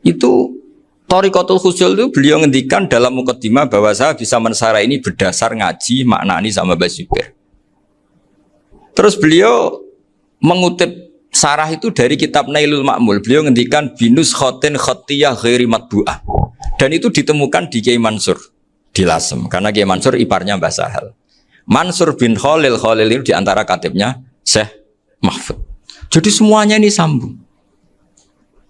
Itu Thariqatul Khusyul itu beliau ngendikan dalam mukaddimah bahwa saya bisa mensara ini berdasar ngaji maknani sama Mbah Zubair. Terus beliau mengutip sarah itu dari kitab Nailul Ma'mul. Beliau ngendikan binus khotin khotiyah ghairi matbu'ah. Dan itu ditemukan di Kiai Mansur di Lasem. Karena Kiai Mansur iparnya Mbah Sahal. Mansur bin Khalil itu diantara katibnya Syekh Mahfud. Jadi semuanya ini sambung.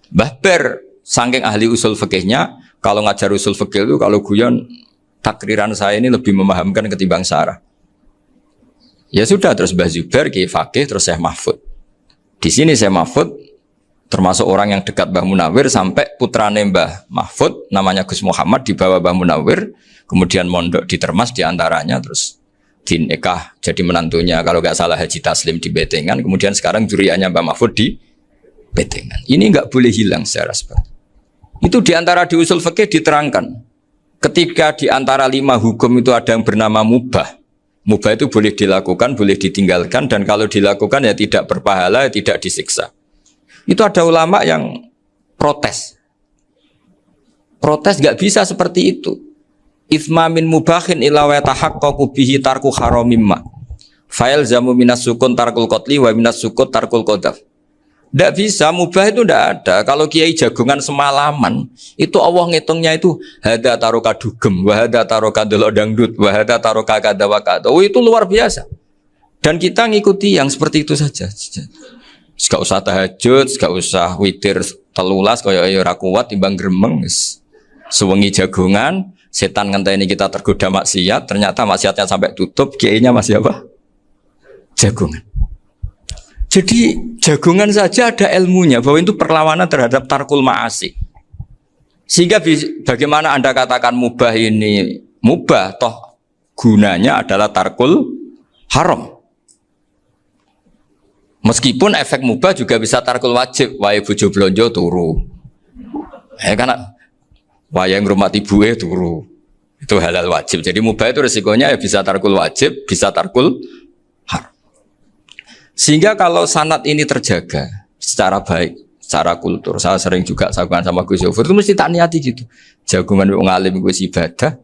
Mbah Ber saking ahli usul fikihnya, kalau ngajar usul fikih itu kalau guyon takriran saya ini lebih memahamkan ketimbang sarah. Ya sudah, terus Mbah Zubair, Kiai Fakih, terus Syekh Mahfud. Di sini Syekh Mahfud termasuk orang yang dekat Mbah Munawir sampai putrane Mbah Mahfud namanya Gus Muhammad dibawa Mbah Munawir, kemudian mondok di Termas diantaranya, terus dinikah jadi menantunya kalau nggak salah Haji Taslim di Betengan, kemudian sekarang juriannya Mbah Mahfud di Betengan. Ini nggak boleh hilang secara seperti itu. Diantara di usul fikih diterangkan ketika diantara 5 hukum itu ada yang bernama mubah. Mubah itu boleh dilakukan, boleh ditinggalkan, dan kalau dilakukan ya tidak berpahala, ya tidak disiksa. Itu ada ulama yang protes. Protes gak bisa seperti itu. Itsma min mubahin ila wa tahaqqaqu bihi tarku haramimma. Fa'il zamu minas sukun tarkul qatli wa minas sukut tarkul qadaf. Tidak bisa, mubah itu tidak ada. Kalau kiai jagongan semalaman, itu Allah ngitungnya itu hada taroka dugem, wahada taroka delok dangdut, wahada taroka kada wakada. Oh, itu luar biasa. Dan kita ngikuti yang seperti itu saja. Gak usah tahajud, gak usah witir telulas, kaya ora kuat timbang gremeng. Sewengi jagongan, setan ngenteni kita tergoda maksiat, ternyata maksiatnya sampai tutup, kiainya masih apa? Jagongan. Jadi jagongan saja ada ilmunya bahwa itu perlawanan terhadap tarkul ma'asi. Sehingga bagaimana Anda katakan mubah ini mubah, toh gunanya adalah tarkul haram. Meskipun efek mubah juga bisa tarkul wajib, wae bojo blonjo turu. Karena wae ngrumati ibuke turu. Itu halal wajib. Jadi mubah itu resikonya ya bisa tarkul wajib, bisa tarkul haram. Sehingga kalau sanad ini terjaga secara baik, secara kultur, saya sering juga sakuan sama Gus Yofur, itu mesti tak niati gitu. Jagungan wong alim Gus ibadah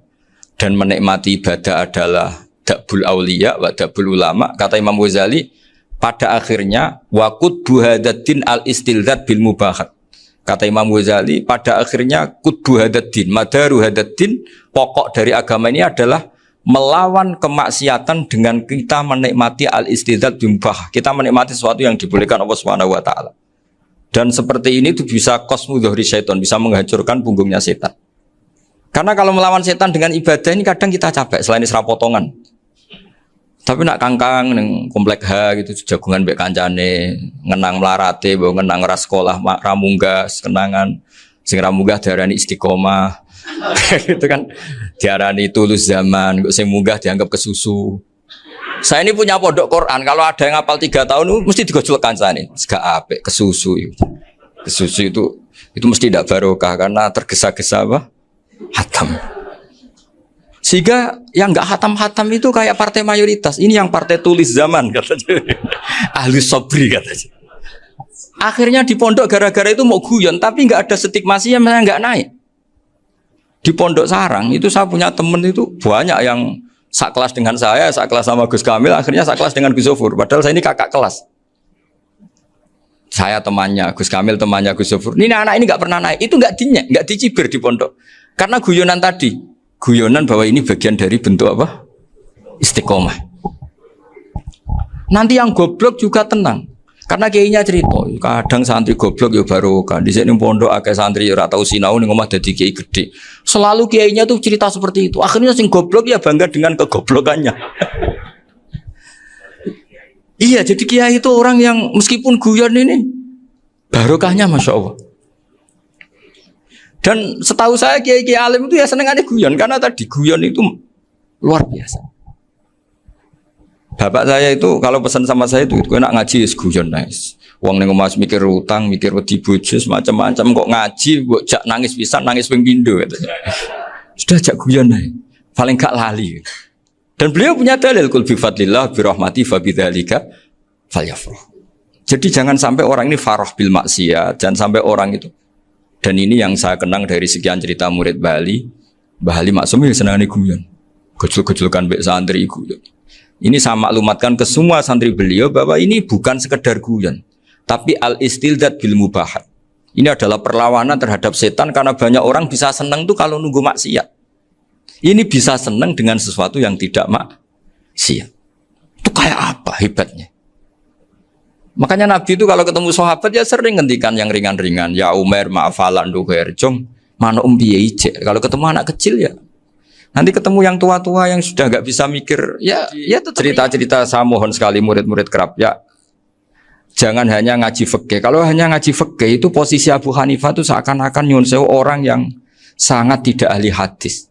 dan menikmati ibadah adalah dabul auliya wa dabul ulama. Kata Imam Ghazali, pada akhirnya waqud buhadatin al istilzat bil mubahat. Kata Imam Ghazali, pada akhirnya qutbu hadaddin, madaru hadaddin, pokok dari agama ini adalah melawan kemaksiatan dengan kita menikmati al-istidzat bimubah. Kita menikmati sesuatu yang dibolehkan Allah Subhanahu wa taala. Dan seperti ini itu bisa qasmu dhuhri syaitan, bisa menghancurkan punggungnya setan. Karena kalau melawan setan dengan ibadah ini kadang kita capek selain isra potongan. Tapi nak kangkang ning komplek H gitu jagungan mbek kancane, ngenang melarate, mbok ngenang ras sekolah ramunggah, kenangan sing ramunggah diarani istiqomah. Itu kan diarani tulus zaman, kok sing munggah dianggap kesusu. Saya ini punya pondok Quran, kalau ada yang hafal 3 tahun mesti digojlok kancane. Gak apik kesusu itu. Kesusu itu mesti tidak barokah karena tergesa-gesa apa? Hatam. Sehingga yang enggak hatam-hatam itu kayak partai mayoritas. Ini yang partai tulis zaman katanya. Ahli sobri katanya. Akhirnya di pondok gara-gara itu mau guyon, tapi enggak ada stigmasi yang enggak naik. Di Pondok Sarang itu saya punya temen itu banyak yang sekelas dengan saya, sekelas sama Gus Kamil, akhirnya sekelas dengan Gus Zofur. Padahal saya ini kakak kelas. Saya temannya Gus Kamil, temannya Gus Zofur. Ini anak ini nggak pernah naik, itu nggak dinyek, nggak dicibir di pondok. Karena guyonan tadi, guyonan bahwa ini bagian dari bentuk apa? Istiqomah. Nanti yang goblok juga tenang. Karena kiainya cerita, kadang santri goblok ya barokah. Di sini pondok akeh santri ora tau sinau ning omah dadi kiai gede. Selalu kiainya tuh cerita seperti itu. Akhirnya sing goblok ya bangga dengan kegoblokannya. Iya, jadi kiai itu orang yang meskipun guyon ini barokahnya Masya Allah. Dan setahu saya kiai-kiai alim itu ya senengannya guyon karena tadi guyon itu luar biasa. Bapak saya itu kalau pesan sama saya itu enak ngaji is guyon nice. Wong ning omah mikir utang, mikir wedi bojo macam-macam kok ngaji kok jak nangis pisan, nangis ping pindho katanya. Sudah jak guyon ae. Paling gak lali. Dan beliau punya dalil kul bi fadlillah bi rahmati fa bidzalika falyafrah. Jadi jangan sampai orang ini farah bil maksiat, jangan sampai orang itu Dan ini yang saya kenang dari sekian cerita murid Bali. Mbah Ali Maksum ya senangane guyon. Gejol-gejolkan mbek santri guyon. Ini saya maklumatkan ke semua santri beliau bahwa ini bukan sekedar guyon, tapi al-istildad bil mubahat. Ini adalah perlawanan terhadap setan karena banyak orang bisa senang tuh kalau nunggu maksiat. Ini bisa senang dengan sesuatu yang tidak maksiat. Itu kayak apa hebatnya? Makanya Nabi itu kalau ketemu sahabat ya sering ngendikan yang ringan-ringan. Ya Umar ma'afalan duher jong mana piye ije. Kalau ketemu anak kecil ya. Nanti ketemu yang tua-tua yang sudah nggak bisa mikir ya cerita-cerita. Saya mohon sekali murid-murid kerap ya. Jangan hanya ngaji fikih. Kalau hanya ngaji fikih itu posisi Abu Hanifah itu seakan-akan nyuwun sewu orang yang sangat tidak ahli hadis.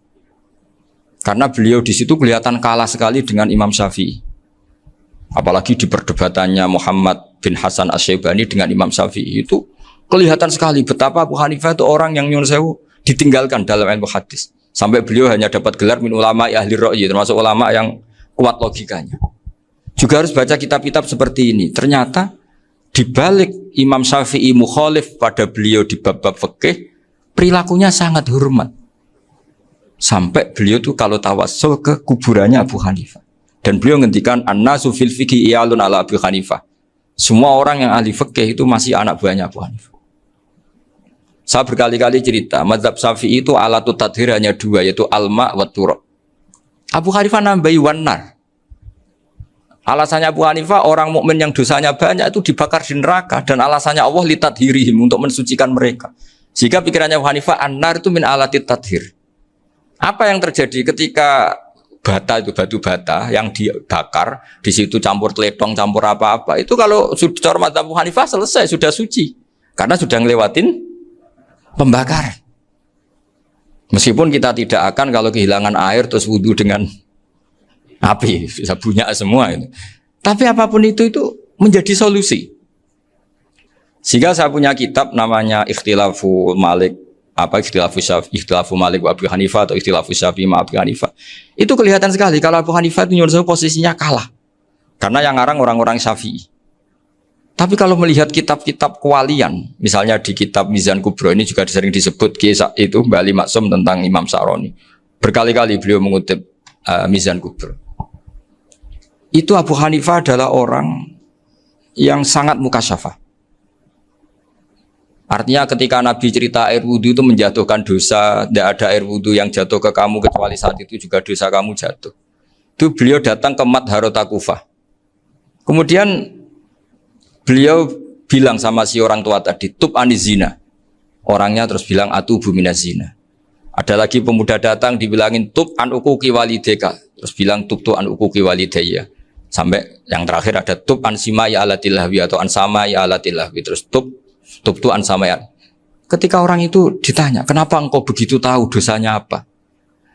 Karena beliau di situ kelihatan kalah sekali dengan Imam Syafi'i. Apalagi di perdebatannya Muhammad bin Hasan Asy-Syaibani dengan Imam Syafi'i itu kelihatan sekali betapa Abu Hanifah itu orang yang nyuwun sewu ditinggalkan dalam ilmu hadis. Sampai beliau hanya dapat gelar min ulama ahli ra'yi, termasuk ulama yang kuat logikanya. Juga harus baca kitab-kitab seperti ini. Ternyata di balik Imam Syafi'i mukhalif pada beliau di bab-bab fikih, perilakunya sangat hormat. Sampai beliau tuh kalau tawassul ke kuburannya Abu Hanifah. Dan beliau ngendikan an-nasu fil fiqhi iyalun ala Abu Hanifah. Semua orang yang ahli fikih itu masih anak buahnya Abu Hanifah. Saya berkali-kali cerita, mazhab Syafi'i itu alatut tadhir hanya dua, yaitu alma wa turab. Abu Hanifah nambahi wanar. Alasannya Abu Hanifah orang mukmin yang dosanya banyak itu dibakar di neraka, dan alasannya Allah litadhirihim untuk mensucikan mereka. Sehingga pikirannya Abu Hanifah an-nar itu min alatit tadhir. Apa yang terjadi ketika bata itu batu bata yang dibakar, di situ campur teletong, campur apa-apa, itu kalau sudah mazhab Abu Hanifah selesai, sudah suci, karena sudah ngelewatin pembakaran. Meskipun kita tidak akan kalau kehilangan air terus wudu dengan api, bisa bunyak semua itu. Tapi apapun itu menjadi solusi. Sehingga saya punya kitab namanya Ikhtilafu Malik, Ikhtilafu Malik wa Abu Hanifah atau Ikhtilafu Syafi'i ma Abu Hanifah. Itu kelihatan sekali kalau Abu Hanifah itu nyuruh posisinya kalah. Karena yang ngarang orang-orang Syafi'i. Tapi kalau melihat kitab-kitab kewalian, misalnya di kitab Mizan Kubro ini juga sering disebut kisah itu Mbah Ali Maksum tentang Imam Sa'roni. Berkali-kali beliau mengutip Mizan Kubro. Itu Abu Hanifah adalah orang yang sangat mukasyafah. Artinya ketika Nabi cerita air wudhu itu menjatuhkan dosa, tidak ada air wudhu yang jatuh ke kamu kecuali saat itu juga dosa kamu jatuh. Itu beliau datang ke Madharota Kufah. Kemudian beliau bilang sama si orang tua tadi, tub anizina. Orangnya terus bilang atubu minazina. Ada lagi pemuda datang dibilangin tub an ukuki walideka. Terus bilang tub tu an ukuki walidaya. Sampai yang terakhir ada tub an simai alatilahwi atau an samai alatilahwi. Terus tub tu an samai. Ketika orang itu ditanya, kenapa engkau begitu tahu dosanya apa?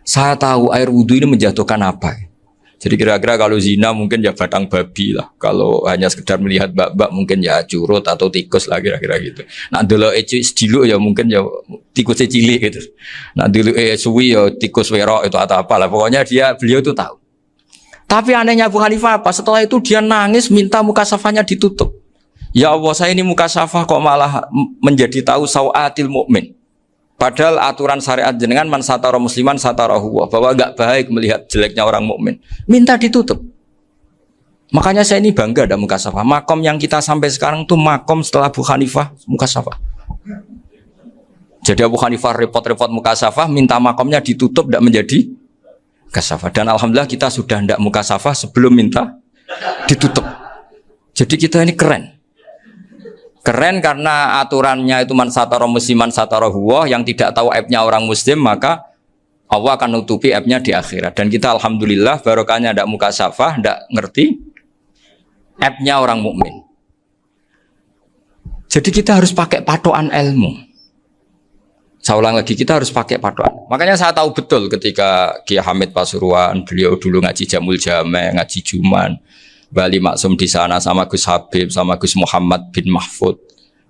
Saya tahu air wudhu ini menjatuhkan apa. Jadi kira-kira kalau zina mungkin ya batang babi lah. Kalau hanya sekedar melihat bak-bak mungkin ya curut atau tikus lah kira-kira gitu. Nah dulu sediluk ya mungkin ya tikus cilik gitu. Nah dulu suwi ya tikus werok itu atau apalah. Pokoknya beliau itu tahu. Tapi anehnya Abu Hanifah apa? Setelah itu dia nangis minta muka safahnya ditutup. Ya Allah, saya ini muka safah kok malah menjadi tahu sawatil mukmin. Padahal aturan syariat jenengan man satara musliman satarahu, bahwa enggak baik melihat jeleknya orang mukmin. Minta ditutup. Makanya saya ini bangga ada muka safah. Makom yang kita sampai sekarang tuh makom setelah Abu Hanifah muka safah. Jadi Abu Hanifah repot-repot muka safah, minta makomnya ditutup tidak menjadi muka safah. Dan alhamdulillah kita sudah tidak muka safah sebelum minta ditutup. Jadi kita ini keren. Keren karena aturannya itu man satara musliman satara huwa, yang tidak tahu aibnya orang muslim maka Allah akan nutupi aibnya di akhirat. Dan kita alhamdulillah barokahnya tidak muka safah, tidak ngerti aibnya orang mukmin. Jadi kita harus pakai patokan ilmu. Saya ulang lagi, kita harus pakai patokan. Makanya saya tahu betul ketika Kiai Hamid Pasuruan, beliau dulu ngaji Jamul Jame, ngaji Juman, Bali Maksum di sana sama Gus Habib, sama Gus Muhammad bin Mahfud.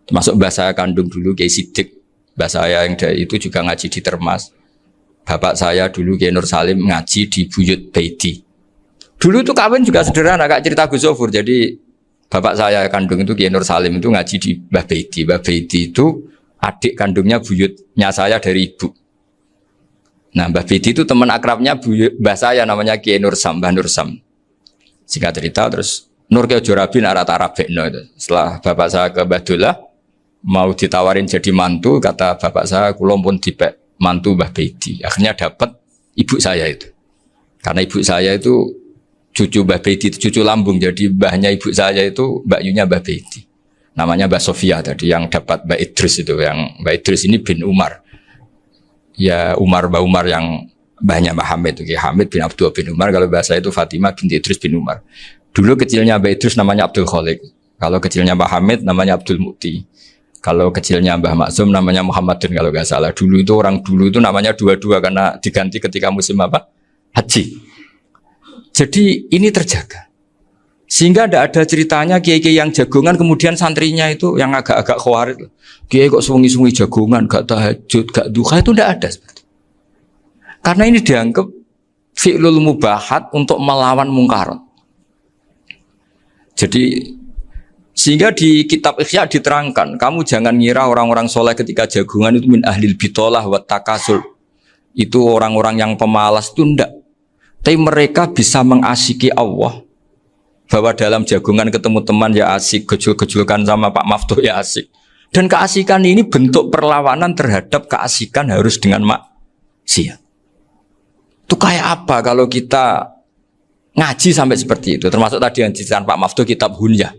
Termasuk mbah saya kandung dulu Kiai Sidik, mbah saya yang dari itu juga ngaji di Termas. Bapak saya dulu Kiai Nur Salim ngaji di Buyut Baiti. Dulu itu kawin juga sederhana, Kak, cerita Gus Zofur. Jadi bapak saya kandung itu Kiai Nur Salim itu ngaji di Mbah Baiti. Mbah Baiti itu adik kandungnya buyutnya saya dari ibu. Nah, Mbah Bedi itu teman akrabnya mbah saya namanya Kiai Nursam, Mbah Nursam. Singkat cerita terus Nur Kiai Jorabi narata Arabekno itu. Setelah bapak saya ke Badullah mau ditawarin jadi mantu, kata bapak saya kula pun dipek mantu Mbah Bedi. Akhirnya dapat ibu saya itu. Karena ibu saya itu cucu Mbah Bedi, cucu lambung. Jadi mbahnya ibu saya itu Mbak Yunya Mbah Bedi. Namanya Mbak Sofia tadi yang dapat Mbak Idris itu. Yang Mbak Idris ini bin Umar. Ya Mbak Umar yang banyak Mbak Hamid, Hamid bin Abdul bin Umar. Kalau bahasa itu Fatimah binti Idris bin Umar. Dulu kecilnya Mbak Idris namanya Abdul Khalik. Kalau kecilnya Mbak Hamid namanya Abdul Mukti. Kalau kecilnya Mbah Maksum namanya Muhammadun kalau nggak salah. Dulu itu orang dulu itu namanya dua-dua karena diganti ketika musim apa? Haji. Jadi ini terjaga. Sehingga tidak ada ceritanya kiai-kiai yang jagongan kemudian santrinya itu yang agak-agak khawarit. Kiai kok sungi-sungi jagongan, gak tahajud, gak duha, itu tidak ada seperti. Karena ini dianggap fi'lul mubahat untuk melawan mungkarat. Jadi sehingga di kitab Ihya diterangkan, kamu jangan ngira orang-orang soleh ketika jagongan itu min ahlil bitolah wa takasul. Itu orang-orang yang pemalas itu tidak. Tapi mereka bisa mengasiki Allah. Bahwa dalam jagongan ketemu teman ya asik, gejul-gejulkan sama Pak Maftuh ya asik. Dan keasikan ini bentuk perlawanan terhadap keasikan harus dengan maksiat. Itu kayak apa kalau kita ngaji sampai seperti itu. Termasuk tadi yang diceritakan Pak Maftuh kitab Hunyah.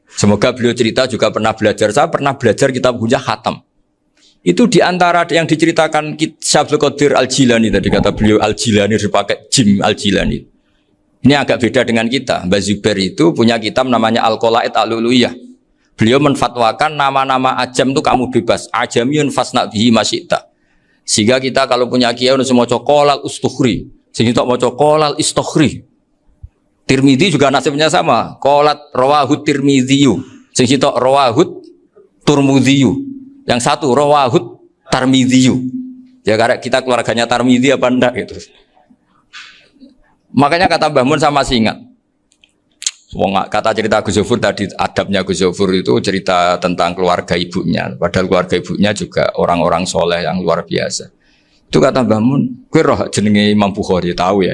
Semoga beliau cerita juga pernah belajar. Saya pernah belajar kitab Hunyah khatam. Itu diantara yang diceritakan Syabdul Qadir Al-Jilani tadi kata beliau Al-Jilani dipakai Jim Al-Jilani. Ini agak beda dengan kita. Mbah Zubair itu punya kitab namanya Al-Qolaid Al-Luluyah. Beliau menfatwakan nama-nama ajam itu kamu bebas. Ajamiyun fasna bihi masyita. Sehingga kita kalau punya kiai harus mau qolal ustukhri. Sehingga mau qolal istukhri. Tirmidzi juga nasibnya sama. Qolat rawahut Tirmidziyu. Sehingga rawahut Turmudziyu. Yang satu rawahut Tarmidziyu. Ya karena kita keluarganya Tarmidzi apa enggak gitu. Makanya kata Mbah Mun sama masih ingat. Kata cerita Gus Zofur tadi, adabnya Gus Zofur itu cerita tentang keluarga ibunya. Padahal keluarga ibunya juga orang-orang soleh yang luar biasa. Itu kata Mbah Mun, kowe roh jenenge Imam Bukhari tahu ya.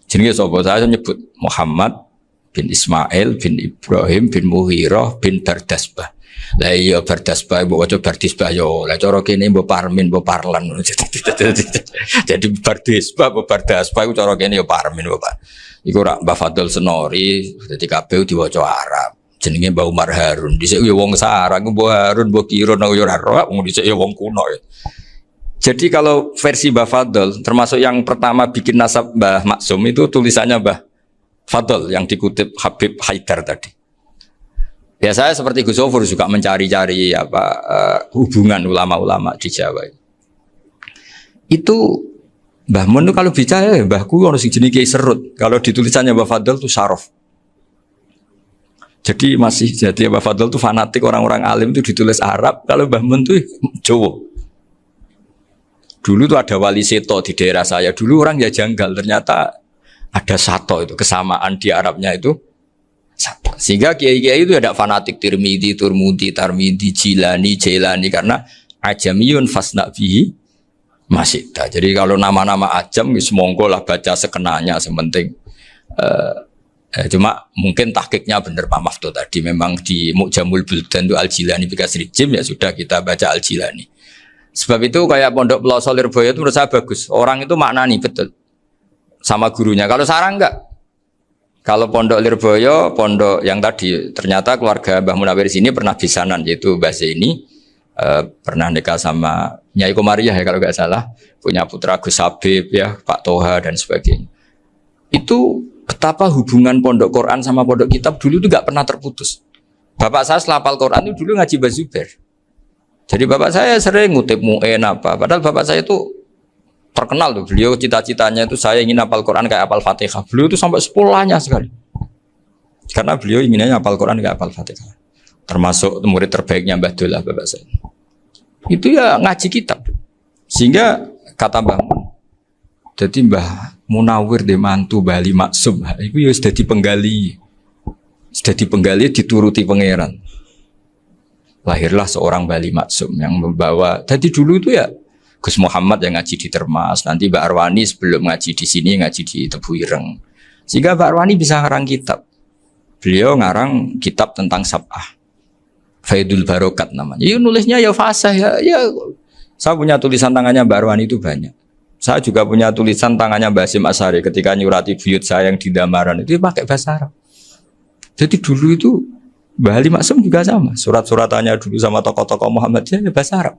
Jenenge sapa? Saya nyebut Muhammad bin Ismail bin Ibrahim bin Mughirah bin Bardasbah. Lah iya Bardasbah mbok waca Bardisbah yo. Lah cara kene mbok Parmin mbok Parlan. Jadi Bardisbah mbok Bardasbah iku cara kene yo Parmin mbok. Iku rak Mbah Fadl Senori dadi kabeh diwaca Arab. Jenenge Mbah Umar Harun. Dhisik yo wong sarang Mbah Harun mbok kira nang yo ora roh wong dhisik yo wong kuno ya. Jadi kalau versi Mbah Fadl termasuk yang pertama bikin nasab Mbah Maksum itu tulisannya Mbah Fadl yang dikutip Habib Haidar tadi. Ya saya seperti Gus Zofur juga mencari-cari hubungan ulama-ulama di Jawa. Itu Mbah Mun kalau bicara mbahku harus jenis Kiai Serut. Kalau ditulisannya Mbah Fadl itu Sarof. Jadi Mbah Fadl itu fanatik orang-orang alim itu ditulis Arab. Kalau Mbah Mun itu Jawa. Dulu tuh ada wali seto di daerah saya. Dulu orang ya janggal. Ternyata ada sato itu kesamaan di Arabnya itu. Sehingga kiai-kiai itu ada fanatik Tirmidzi, Turmudi, Tarmidi, Jilani, Jailani karena ajamiyun fasna bihi masyita. Jadi kalau nama-nama ajam semonggo lah baca sekenanya sementing. Cuma mungkin tahqiqnya benar Pak Maftuh tadi memang di Mu'jamul Buldan itu Al-Jilani bikasri jim ya sudah kita baca Al-Jilani. Sebab itu kayak Pondok Pelosok Lirboyo itu menurut saya bagus. Orang itu maknani betul sama gurunya. Kalau sarang enggak. Kalau Pondok Lirboyo, pondok yang tadi ternyata keluarga Mbah Munawir sini pernah bisanan yaitu Mbah Zaini pernah nikah sama Nyai Komariah ya kalau nggak salah, punya putra Gus Habib ya, Pak Toha dan sebagainya. Itu betapa hubungan pondok Quran sama pondok kitab dulu itu nggak pernah terputus. Bapak saya setelah hafal Quran itu dulu ngaji Mbah Zubair. Jadi bapak saya sering ngutip mu'en apa, padahal bapak saya itu terkenal tuh, beliau cita-citanya itu saya ingin hafal Quran kayak hafal Fatihah. Beliau itu sampai sepulahnya sekali. Karena beliau inginnya hafal Quran kayak hafal Fatihah. Termasuk murid terbaiknya Mbah Dullah bapak saya. Itu ya ngaji kitab. Sehingga kata Mbah Mun, jadi Mbah Munawir de mantu Bali Maksum, itu ya sudah dipenggali. Sudah dipenggali dituruti pangeran. lahirlah seorang Bali Maksum yang membawa. Jadi dulu itu ya Gus Muhammad yang ngaji di Termas, nanti Mbak Arwani sebelum ngaji di sini ngaji di Tebu Ireng. Sehingga Mbak Arwani bisa ngarang kitab. Beliau ngarang kitab tentang Sab'ah. Faidul Barokat namanya. Ya nulisnya ya fasih ya. Saya punya tulisan tangannya Mbak Arwani itu banyak. Saya juga punya tulisan tangannya Mbak Hasyim Asy'ari ketika nyurati buyut saya yang di Damaran itu pakai bahasa Arab. Jadi dulu itu Mbah Ali Maksum juga sama. Surat-suratannya dulu sama tokoh-tokoh Muhammadiyah ya bahasa Arab.